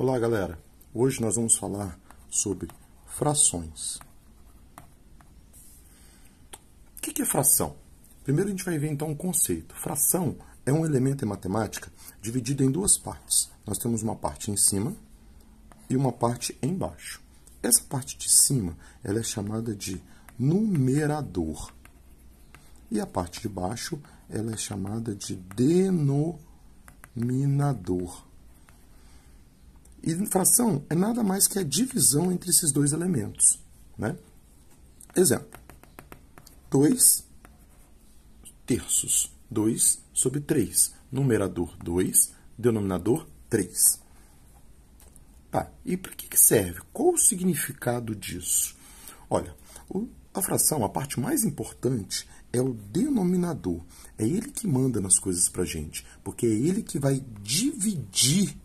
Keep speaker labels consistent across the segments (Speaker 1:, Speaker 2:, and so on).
Speaker 1: Olá, galera! Hoje nós vamos falar sobre frações. O que é fração? Primeiro a gente vai ver então um conceito. Fração é um elemento em matemática dividido em duas partes. Nós temos uma parte em cima e uma parte embaixo. Essa parte de cima ela é chamada de numerador. E a parte de baixo ela é chamada de denominador. E fração é nada mais que a divisão entre esses dois elementos, né? Exemplo: 2 terços, 2 sobre 3. Numerador 2, denominador 3. Tá, e para que serve? Qual o significado disso? Olha, a fração, a parte mais importante é o denominador. É ele que manda nas coisas para a gente, porque é ele que vai dividir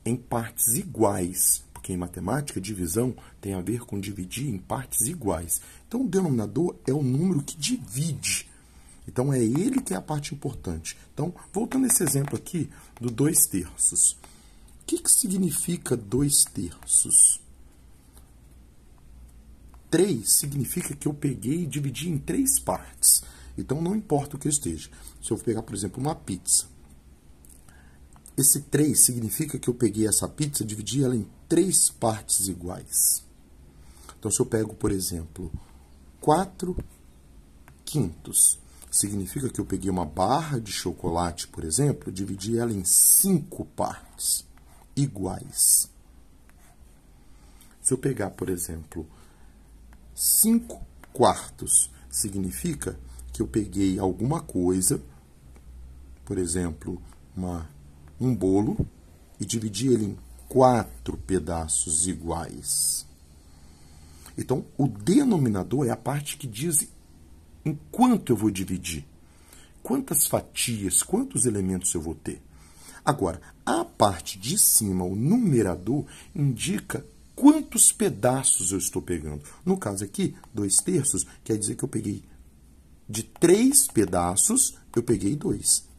Speaker 1: em partes iguais, porque em matemática, divisão tem a ver com dividir em partes iguais. Então, o denominador é o número que divide. Então, é ele que é a parte importante. Então, voltando a esse exemplo aqui do 2 terços. O que significa 2 terços? 3 significa que eu peguei e dividi em 3 partes. Então, não importa o que eu esteja. Se eu pegar, por exemplo, uma pizza, esse 3 significa que eu peguei essa pizza e dividi ela em 3 partes iguais. Então, se eu pego, por exemplo, 4 quintos, significa que eu peguei uma barra de chocolate, por exemplo, e dividi ela em 5 partes iguais. Se eu pegar, por exemplo, 5 quartos, significa que eu peguei alguma coisa, por exemplo, um bolo, e dividi ele em 4 pedaços iguais. Então, o denominador é a parte que diz em quanto eu vou dividir, quantas fatias, quantos elementos eu vou ter. Agora, a parte de cima, o numerador, indica quantos pedaços eu estou pegando. No caso aqui, 2 terços, quer dizer que eu peguei de 3 pedaços, eu peguei 2.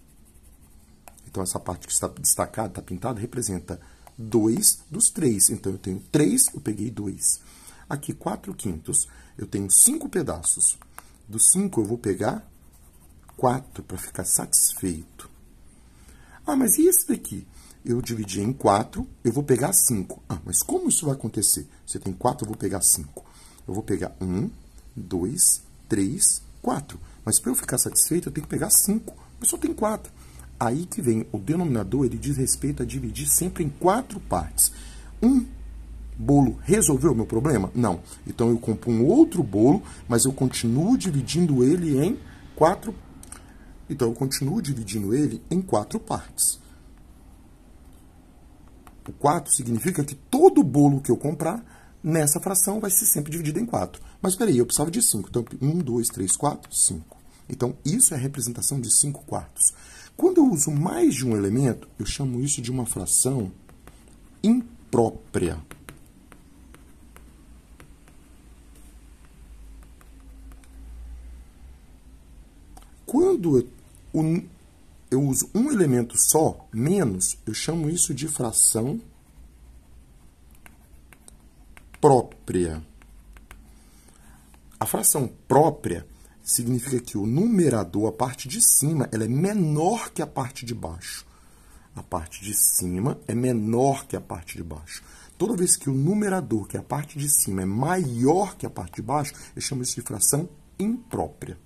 Speaker 1: Então, essa parte que está destacada, está pintada, representa 2 dos 3. Então, eu tenho 3, eu peguei 2. Aqui, 4 quintos, eu tenho 5 pedaços. Dos 5, eu vou pegar 4 para ficar satisfeito. Ah, mas e esse daqui? Eu dividi em 4, eu vou pegar 5. Ah, mas como isso vai acontecer? Você tem 4, eu vou pegar 5. Eu vou pegar 1, 2, 3, 4. Mas para eu ficar satisfeito, eu tenho que pegar 5. Mas só tem 4. Aí que vem o denominador, ele diz respeito a dividir sempre em 4 partes. Um bolo resolveu o meu problema? Não. Então, eu compro um outro bolo, mas eu continuo dividindo ele em 4. Então, eu continuo dividindo ele em 4 partes. O 4 significa que todo bolo que eu comprar, nessa fração, vai ser sempre dividido em 4. Mas, peraí, eu precisava de 5. Então, 1, 2, 3, 4, 5. Então, isso é a representação de 5 quartos. Quando eu uso mais de um elemento, eu chamo isso de uma fração imprópria. Quando eu uso um elemento só, menos, eu chamo isso de fração própria. A fração própria significa que o numerador, a parte de cima, ela é menor que a parte de baixo. A parte de cima é menor que a parte de baixo. Toda vez que o numerador, que é a parte de cima, é maior que a parte de baixo, eu chamo isso de fração imprópria.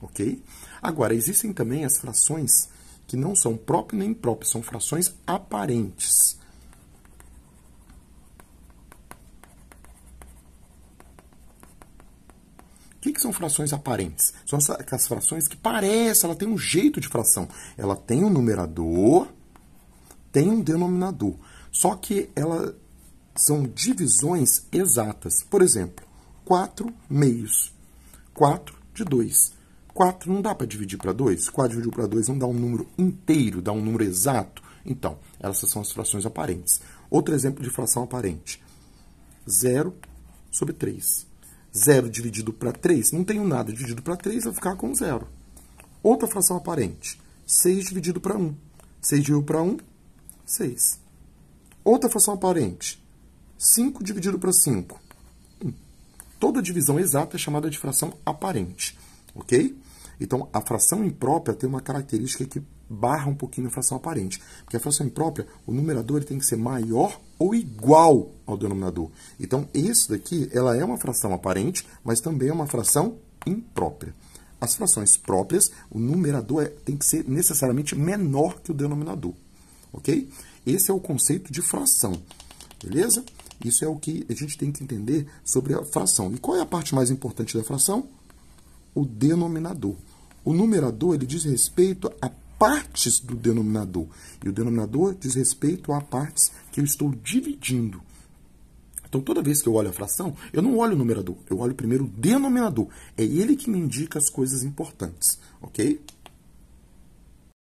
Speaker 1: Ok? Agora, existem também as frações que não são próprias nem impróprias, são frações aparentes. O que são frações aparentes? São aquelas frações que parecem, ela tem um jeito de fração. Ela tem um numerador, tem um denominador. Só que elas são divisões exatas. Por exemplo, 4 meios. 4 de 2. 4 não dá para dividir para 2? 4 dividido para 2 não dá um número inteiro, dá um número exato? Então, essas são as frações aparentes. Outro exemplo de fração aparente. 0 sobre 3. 0 dividido para 3, não tenho nada dividido para 3, vai ficar com 0. Outra fração aparente. 6 dividido para 1. 6 dividido para 1, 6. Outra fração aparente. 5 dividido para 5. Toda divisão exata é chamada de fração aparente, ok? Então, a fração imprópria tem uma característica que barra um pouquinho a fração aparente. Porque a fração imprópria, o numerador ele tem que ser maior ou igual ao denominador. Então, isso daqui, ela é uma fração aparente, mas também é uma fração imprópria. As frações próprias, o numerador tem que ser necessariamente menor que o denominador, ok? Esse é o conceito de fração, beleza? Isso é o que a gente tem que entender sobre a fração. E qual é a parte mais importante da fração? O denominador. O numerador ele diz respeito a partes do denominador. E o denominador diz respeito a partes que eu estou dividindo. Então, toda vez que eu olho a fração, eu não olho o numerador. Eu olho primeiro o denominador. É ele que me indica as coisas importantes. Ok?